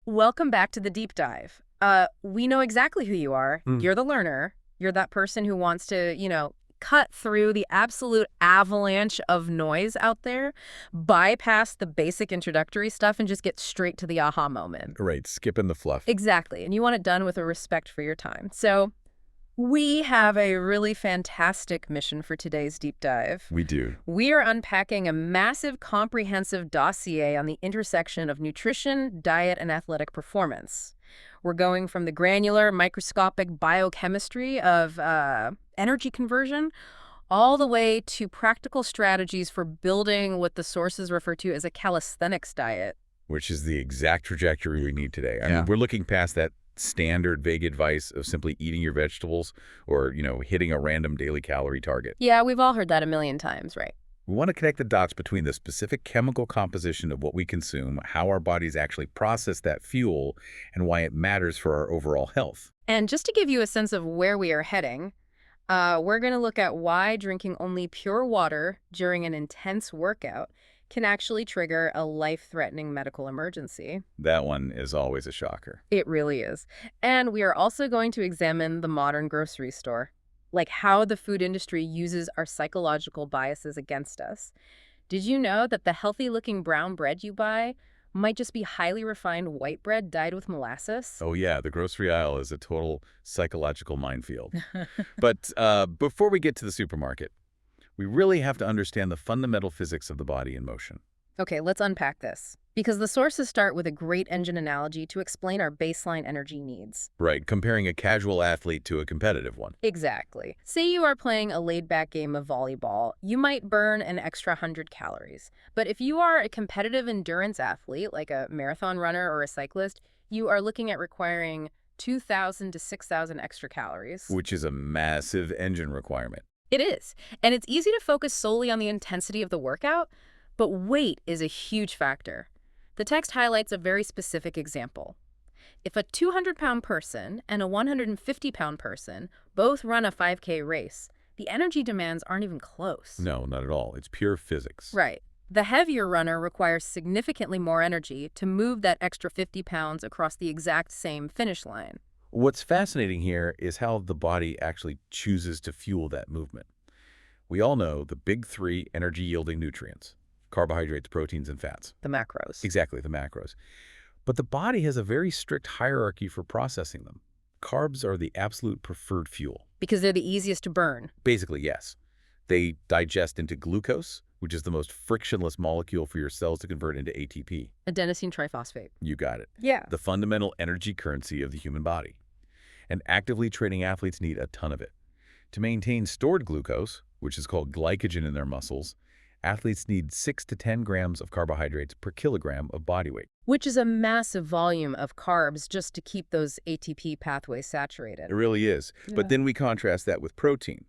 Welcome back to the deep dive. We know exactly who you are. Mm. You're the learner. You're that person who wants to, cut through the absolute avalanche of noise out there, bypass the basic introductory stuff, and just get straight to the aha moment. Right, skipping the fluff. Exactly. And you want it done with a respect for your time. So we have a really fantastic mission for today's deep dive. We do. We are unpacking a massive, comprehensive dossier on the intersection of nutrition, diet, and athletic performance. We're going from the granular, microscopic biochemistry of energy conversion all the way to practical strategies for building what the sources refer to as a calisthenics diet. Which is the exact trajectory we need today. I Yeah. mean, we're looking past that standard vague advice of simply eating your vegetables or, hitting a random daily calorie target. Yeah, we've all heard that a million times, right? We want to connect the dots between the specific chemical composition of what we consume, how our bodies actually process that fuel, and why it matters for our overall health. And just to give you a sense of where we are heading, we're going to look at why drinking only pure water during an intense workout can actually trigger a life-threatening medical emergency. That one is always a shocker. It really is. And we are also going to examine the modern grocery store, like how the food industry uses our psychological biases against us. Did you know that the healthy-looking brown bread you buy might just be highly refined white bread dyed with molasses? Oh yeah, the grocery aisle is a total psychological minefield. But before we get to the supermarket, we really have to understand the fundamental physics of the body in motion. Okay, let's unpack this. Because the sources start with a great engine analogy to explain our baseline energy needs. Right, comparing a casual athlete to a competitive one. Exactly. Say you are playing a laid-back game of volleyball. You might burn an extra 100 calories. But if you are a competitive endurance athlete, like a marathon runner or a cyclist, you are looking at requiring 2,000 to 6,000 extra calories. Which is a massive engine requirement. It is. And it's easy to focus solely on the intensity of the workout, but weight is a huge factor. The text highlights a very specific example. If a 200-pound person and a 150-pound person both run a 5K race, the energy demands aren't even close. No, not at all. It's pure physics. Right. The heavier runner requires significantly more energy to move that extra 50 pounds across the exact same finish line. What's fascinating here is how the body actually chooses to fuel that movement. We all know the big three energy-yielding nutrients: carbohydrates, proteins, and fats. The macros. Exactly, the macros. But the body has a very strict hierarchy for processing them. Carbs are the absolute preferred fuel. Because they're the easiest to burn. Basically, yes. They digest into glucose, which is the most frictionless molecule for your cells to convert into ATP. Adenosine triphosphate. You got it. Yeah. The fundamental energy currency of the human body. And actively training athletes need a ton of it. To maintain stored glucose, which is called glycogen in their muscles, athletes need 6 to 10 grams of carbohydrates per kilogram of body weight. Which is a massive volume of carbs just to keep those ATP pathways saturated. It really is. Yeah. But then we contrast that with protein.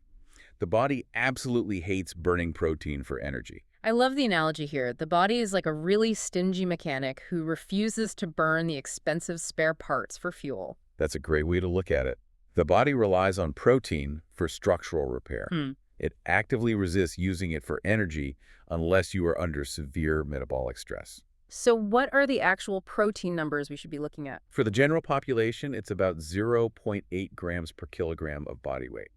The body absolutely hates burning protein for energy. I love the analogy here. The body is like a really stingy mechanic who refuses to burn the expensive spare parts for fuel. That's a great way to look at it. The body relies on protein for structural repair. It actively resists using it for energy unless you are under severe metabolic stress. So what are the actual protein numbers we should be looking at? For the general population, it's about 0.8 grams per kilogram of body weight.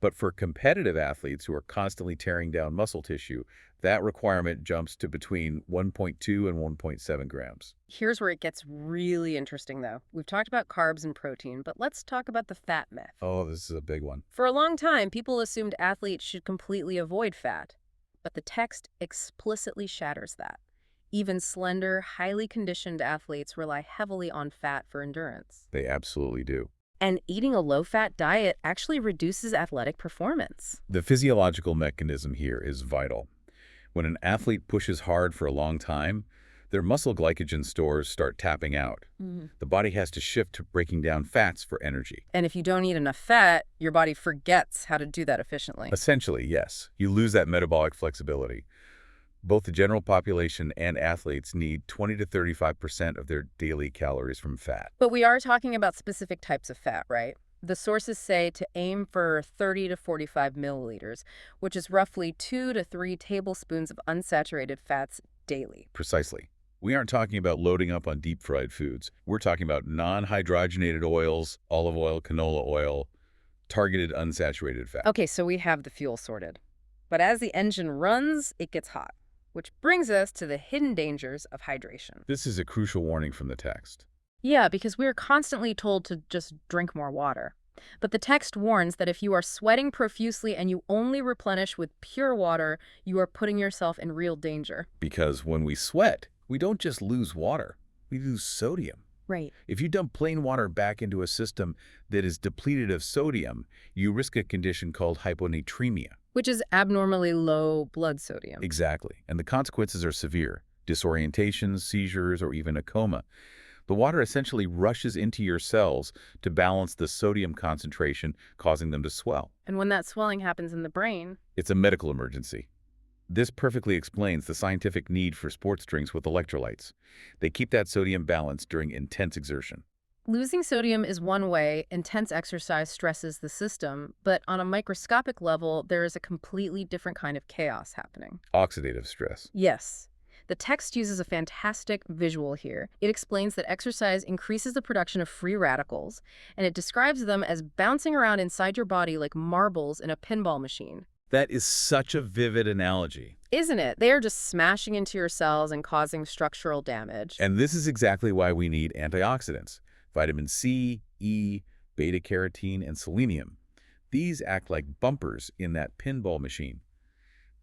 But for competitive athletes who are constantly tearing down muscle tissue, that requirement jumps to between 1.2 and 1.7 grams. Here's where it gets really interesting, though. We've talked about carbs and protein, but let's talk about the fat myth. Oh, this is a big one. For a long time, people assumed athletes should completely avoid fat, but the text explicitly shatters that. Even slender, highly conditioned athletes rely heavily on fat for endurance. They absolutely do. And eating a low-fat diet actually reduces athletic performance. The physiological mechanism here is vital. When an athlete pushes hard for a long time, their muscle glycogen stores start tapping out. The body has to shift to breaking down fats for energy. And if you don't eat enough fat, your body forgets how to do that efficiently. Essentially, yes. You lose that metabolic flexibility. Both the general population and athletes need 20 to 35% of their daily calories from fat. But we are talking about specific types of fat, right? The sources say to aim for 30 to 45 milliliters, which is roughly 2 to 3 tablespoons of unsaturated fats daily. Precisely. We aren't talking about loading up on deep-fried foods. We're talking about non-hydrogenated oils, olive oil, canola oil, targeted unsaturated fat. Okay, so we have the fuel sorted. But as the engine runs, it gets hot, which brings us to the hidden dangers of hydration. This is a crucial warning from the text. Yeah, because we're constantly told to just drink more water. But the text warns that if you are sweating profusely and you only replenish with pure water, you are putting yourself in real danger. Because when we sweat, we don't just lose water, we lose sodium. Right. If you dump plain water back into a system that is depleted of sodium, you risk a condition called hyponatremia. Which is abnormally low blood sodium. Exactly. And the consequences are severe: disorientation, seizures, or even a coma. The water essentially rushes into your cells to balance the sodium concentration, causing them to swell. And when that swelling happens in the brain, It's a medical emergency. This perfectly explains the scientific need for sports drinks with electrolytes. They keep that sodium balanced during intense exertion. losing sodium is one way. Intense exercise stresses the system, but on a microscopic level, there is a completely different kind of chaos happening. Oxidative stress. Yes. The text uses a fantastic visual here. It explains that exercise increases the production of free radicals, and it describes them as bouncing around inside your body like marbles in a pinball machine. That is such a vivid analogy. Isn't it? They are just smashing into your cells and causing structural damage. And this is exactly why we need antioxidants: vitamin C, E, beta-carotene, and selenium. These act like bumpers in that pinball machine.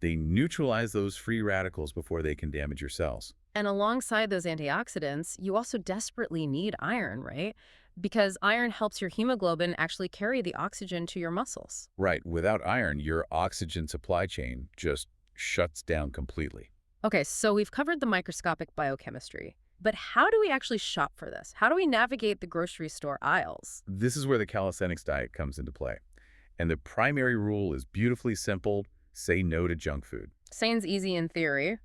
They neutralize those free radicals before they can damage your cells. And alongside those antioxidants, you also desperately need iron, right? Because iron helps your hemoglobin actually carry the oxygen to your muscles. Right, without iron, your oxygen supply chain just shuts down completely. Okay, so we've covered the microscopic biochemistry. But how do we actually shop for this? How do we navigate the grocery store aisles? This is where the calisthenics diet comes into play. And the primary rule is beautifully simple: say no to junk food. Sounds easy in theory,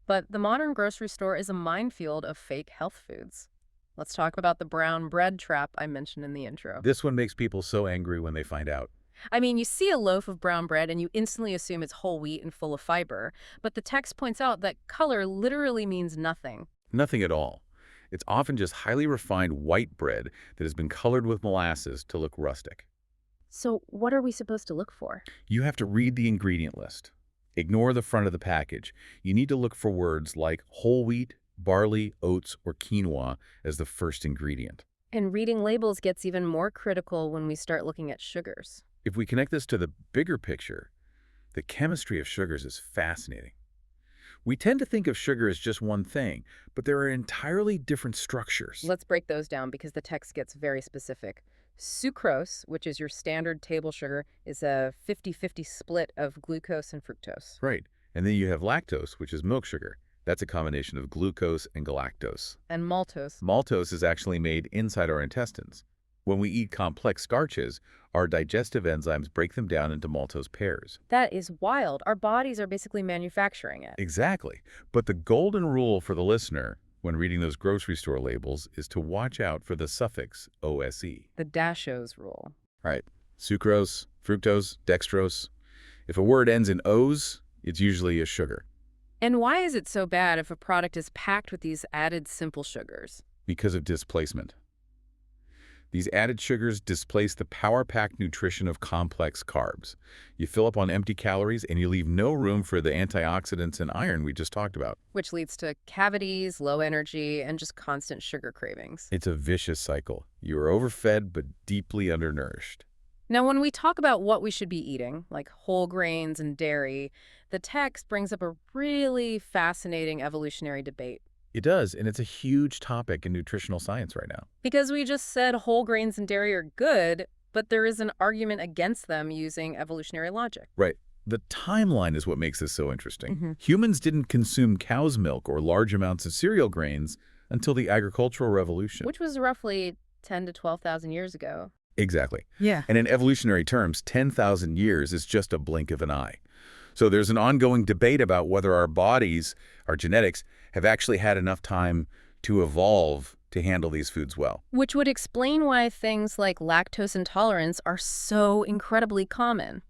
but the modern grocery store is a minefield of fake health foods. Let's talk about the brown bread trap I mentioned in the intro. This one makes people so angry when they find out. I mean, you see a loaf of brown bread and you instantly assume it's whole wheat and full of fiber, but the text points out that color literally means nothing. Nothing at all. It's often just highly refined white bread that has been colored with molasses to look rustic. So what are we supposed to look for? You have to read the ingredient list. Ignore the front of the package. You need to look for words like whole wheat, barley, oats, or quinoa as the first ingredient. And reading labels gets even more critical when we start looking at sugars. If we connect this to the bigger picture, the chemistry of sugars is fascinating. We tend to think of sugar as just one thing, but there are entirely different structures. Let's break those down because the text gets very specific. Sucrose, which is your standard table sugar, is a 50-50 split of glucose and fructose. Right. And then you have lactose, which is milk sugar. That's a combination of glucose and galactose. And maltose. Maltose is actually made inside our intestines. When we eat complex starches, our digestive enzymes break them down into maltose pairs. That is wild. Our bodies are basically manufacturing it. Exactly. But the golden rule for the listener when reading those grocery store labels is to watch out for the suffix OSE. The Dashos rule. Right. Sucrose, fructose, dextrose. If a word ends in O's, it's usually a sugar. And why is it so bad if a product is packed with these added simple sugars? Because of displacement. These added sugars displace the power-packed nutrition of complex carbs. You fill up on empty calories and you leave no room for the antioxidants and iron we just talked about. Which leads to cavities, low energy, and just constant sugar cravings. It's a vicious cycle. You are overfed but deeply undernourished. Now, when we talk about what we should be eating, like whole grains and dairy, the text brings up a really fascinating evolutionary debate. It does, and it's a huge topic in nutritional science right now. Because we just said whole grains and dairy are good, but there is an argument against them using evolutionary logic. Right. The timeline is what makes this so interesting. Humans didn't consume cow's milk or large amounts of cereal grains until the agricultural revolution. Which was roughly 10 to 12,000 years ago. Exactly. Yeah. And in evolutionary terms, 10,000 years is just a blink of an eye. So there's an ongoing debate about whether our bodies, our genetics, have actually had enough time to evolve to handle these foods well. Which would explain why things like lactose intolerance are so incredibly common.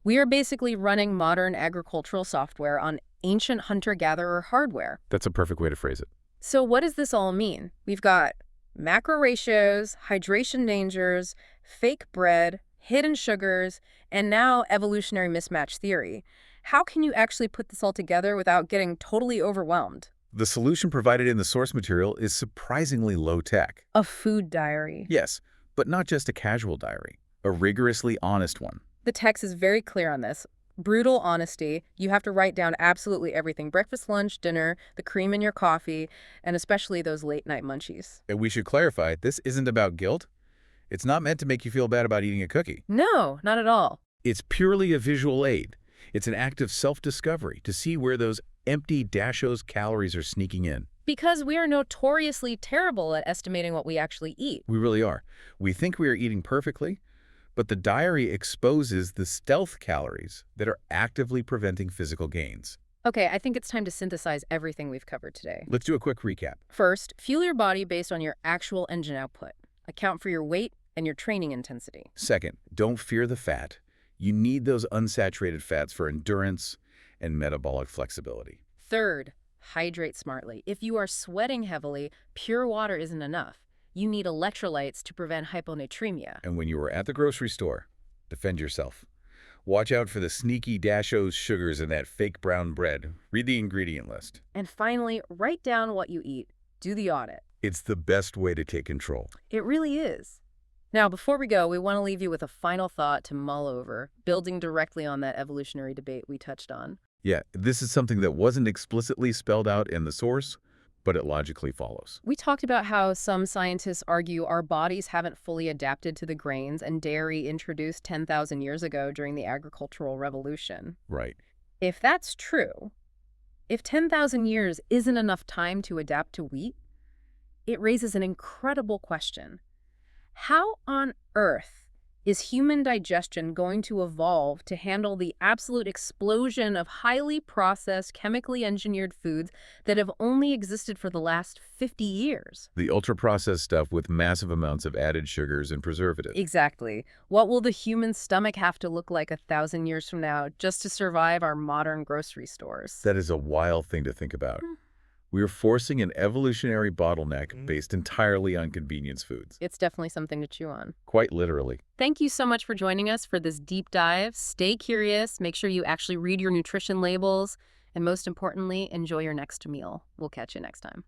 We are basically running modern agricultural software on ancient hunter-gatherer hardware. That's a perfect way to phrase it. So what does this all mean? We've got macro ratios, hydration dangers, fake bread, hidden sugars, and now evolutionary mismatch theory. How can you actually put this all together without getting totally overwhelmed? The solution provided in the source material is surprisingly low-tech. A food diary. Yes, but not just a casual diary, a rigorously honest one. The text is very clear on this. Brutal honesty. You have to write down absolutely everything. Breakfast, lunch, dinner, the cream in your coffee, and especially those late-night munchies. And we should clarify, this isn't about guilt. It's not meant to make you feel bad about eating a cookie. No, not at all. It's purely a visual aid. It's an act of self-discovery to see where those empty dashos calories are sneaking in. Because we are notoriously terrible at estimating what we actually eat. We really are. We think we are eating perfectly, but the diary exposes the stealth calories that are actively preventing physical gains. Okay, I think it's time to synthesize everything we've covered today. Let's do a quick recap. First, fuel your body based on your actual engine output. Account for your weight and your training intensity. Second, don't fear the fat. You need those unsaturated fats for endurance and metabolic flexibility. Third, hydrate smartly. If you are sweating heavily, pure water isn't enough. You need electrolytes to prevent hyponatremia. And when you are at the grocery store, defend yourself. Watch out for the sneaky dashos sugars in that fake brown bread. Read the ingredient list. And finally, write down what you eat. Do the audit. It's the best way to take control. It really is. Now, before we go, we want to leave you with a final thought to mull over, building directly on that evolutionary debate we touched on. Yeah, this is something that wasn't explicitly spelled out in the source, but it logically follows. We talked about how some scientists argue our bodies haven't fully adapted to the grains and dairy introduced 10,000 years ago during the agricultural revolution. Right. If that's true, if 10,000 years isn't enough time to adapt to wheat, it raises an incredible question. How on earth is human digestion going to evolve to handle the absolute explosion of highly processed, chemically engineered foods that have only existed for the last 50 years? The ultra-processed stuff with massive amounts of added sugars and preservatives. Exactly. What will the human stomach have to look like 1,000 years from now just to survive our modern grocery stores? That is a wild thing to think about. We are forcing an evolutionary bottleneck based entirely on convenience foods. It's definitely something to chew on. Quite literally. Thank you so much for joining us for this deep dive. Stay curious, make sure you actually read your nutrition labels, and most importantly, enjoy your next meal. We'll catch you next time.